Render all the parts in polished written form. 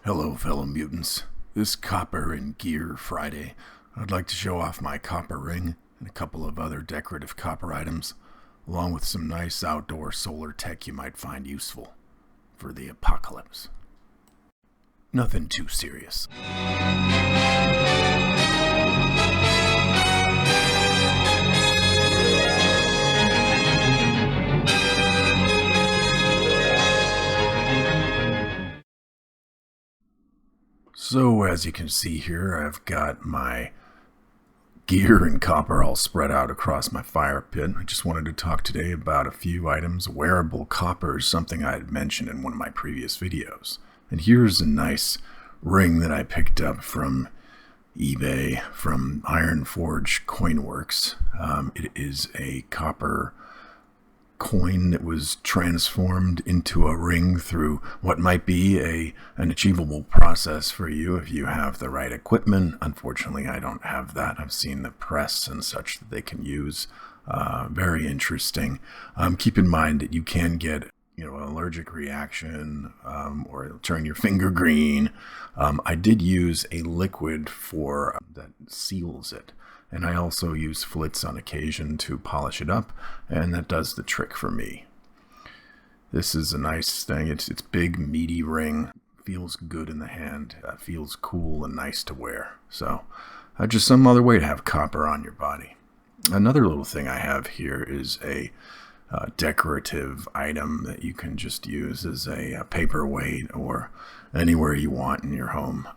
Hello, fellow mutants. This Copper and Gear Friday, I'd like to show off my copper ring and a couple of other decorative copper items, along with some nice outdoor solar tech you might find useful for the apocalypse. Nothing too serious. So, as you can see here, I've got my gear and copper all spread out across my fire pit. I just wanted to talk today about a few items. Wearable copper is something I had mentioned in one of my previous videos. And here's a nice ring that I picked up from eBay from Iron Forge Coinworks. It is a copper coin that was transformed into a ring through what might be an achievable process for you if you have the right equipment. Unfortunately, I don't have that. I've seen the press and such that they can use. Very interesting. Keep in mind that you can get an allergic reaction or it'll turn your finger green. I did use a liquid for that seals it. And I also use flitz on occasion to polish it up, and that does the trick for me. This is a nice thing. It's big, meaty ring. Feels good in the hand. Feels cool and nice to wear. So, just some other way to have copper on your body. Another little thing I have here is a decorative item that you can just use as a paperweight or anywhere you want in your home.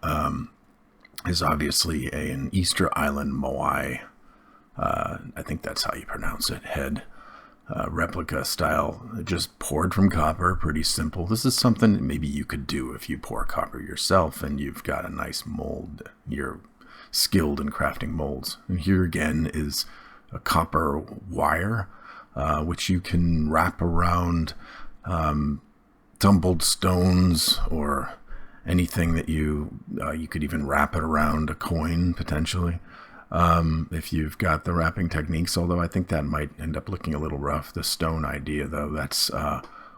Is obviously an Easter Island Moai, I think that's how you pronounce it, head, replica style, just poured from copper, pretty simple. This is something that maybe you could do if you pour copper yourself and you've got a nice mold, you're skilled in crafting molds. And here again is a copper wire, which you can wrap around tumbled stones or anything that you could even wrap it around a coin potentially if you've got the wrapping techniques, although I think that might end up looking a little rough. The stone idea though, that's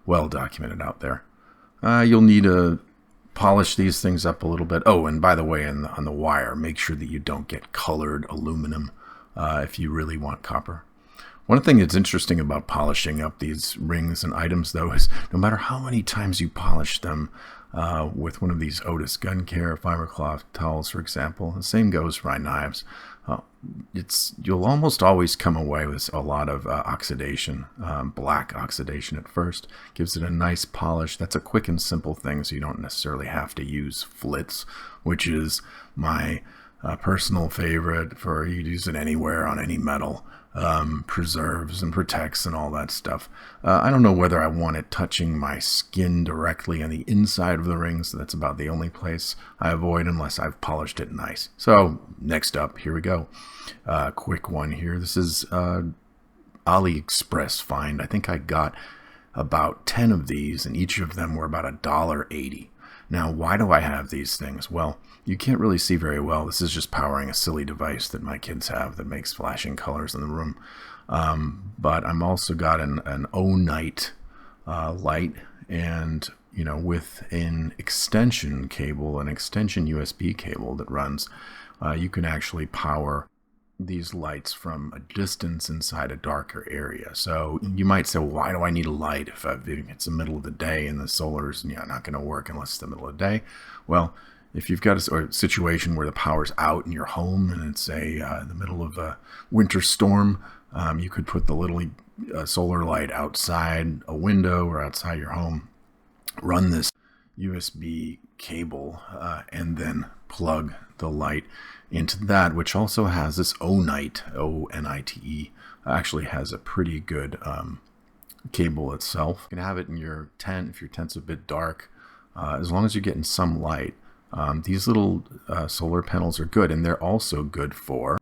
well documented out there. You'll need to polish these things up a little bit. Oh, and by the way, on the wire, make sure that you don't get colored aluminum if you really want copper. One thing that's interesting about polishing up these rings and items though is no matter how many times you polish them, with one of these Otis Gun Care fibercloth towels, for example. The same goes for my knives. You'll almost always come away with a lot of oxidation, black oxidation at first. Gives it a nice polish. That's a quick and simple thing, so you don't necessarily have to use flitz, which is my personal favorite for you to use it anywhere on any metal. Preserves and protects and all that stuff. I don't know whether I want it touching my skin directly on the inside of the ring, so that's about the only place I avoid unless I've polished it nice. So next up, here we go. Quick one here. This is AliExpress find. I think I got about 10 of these, and each of them were about $1.80. Now, why do I have these things? Well, you can't really see very well. This is just powering a silly device that my kids have that makes flashing colors in the room. But I'm also got an O-Night light, and with an extension cable, an extension USB cable that runs, you can actually power these lights from a distance inside a darker area. So you might say, well, why do I need a light if it's the middle of the day and the solar's not going to work unless it's the middle of the day? Well, if you've got a situation where the power's out in your home and it's the middle of a winter storm, you could put the little solar light outside a window or outside your home, run this USB cable, and then plug the light into that, which also has this O-Night, O-N-I-T-E, actually has a pretty good cable itself. You can have it in your tent if your tent's a bit dark, as long as you're getting some light. These little solar panels are good, and they're also good for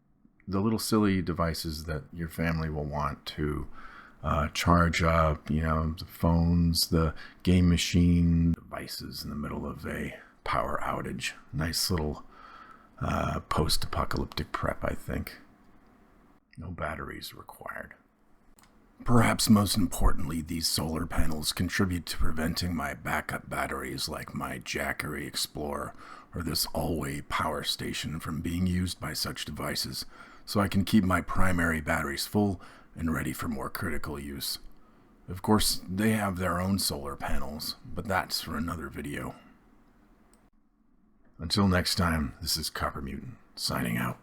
the little silly devices that your family will want to charge up, the phones, the game machine devices in the middle of a power outage. Nice little post-apocalyptic prep, I think. No batteries required. Perhaps most importantly, these solar panels contribute to preventing my backup batteries like my Jackery Explorer or this Alway power station from being used by such devices, so I can keep my primary batteries full and ready for more critical use. Of course, they have their own solar panels, but that's for another video. Until next time, this is Copper Mutant, signing out.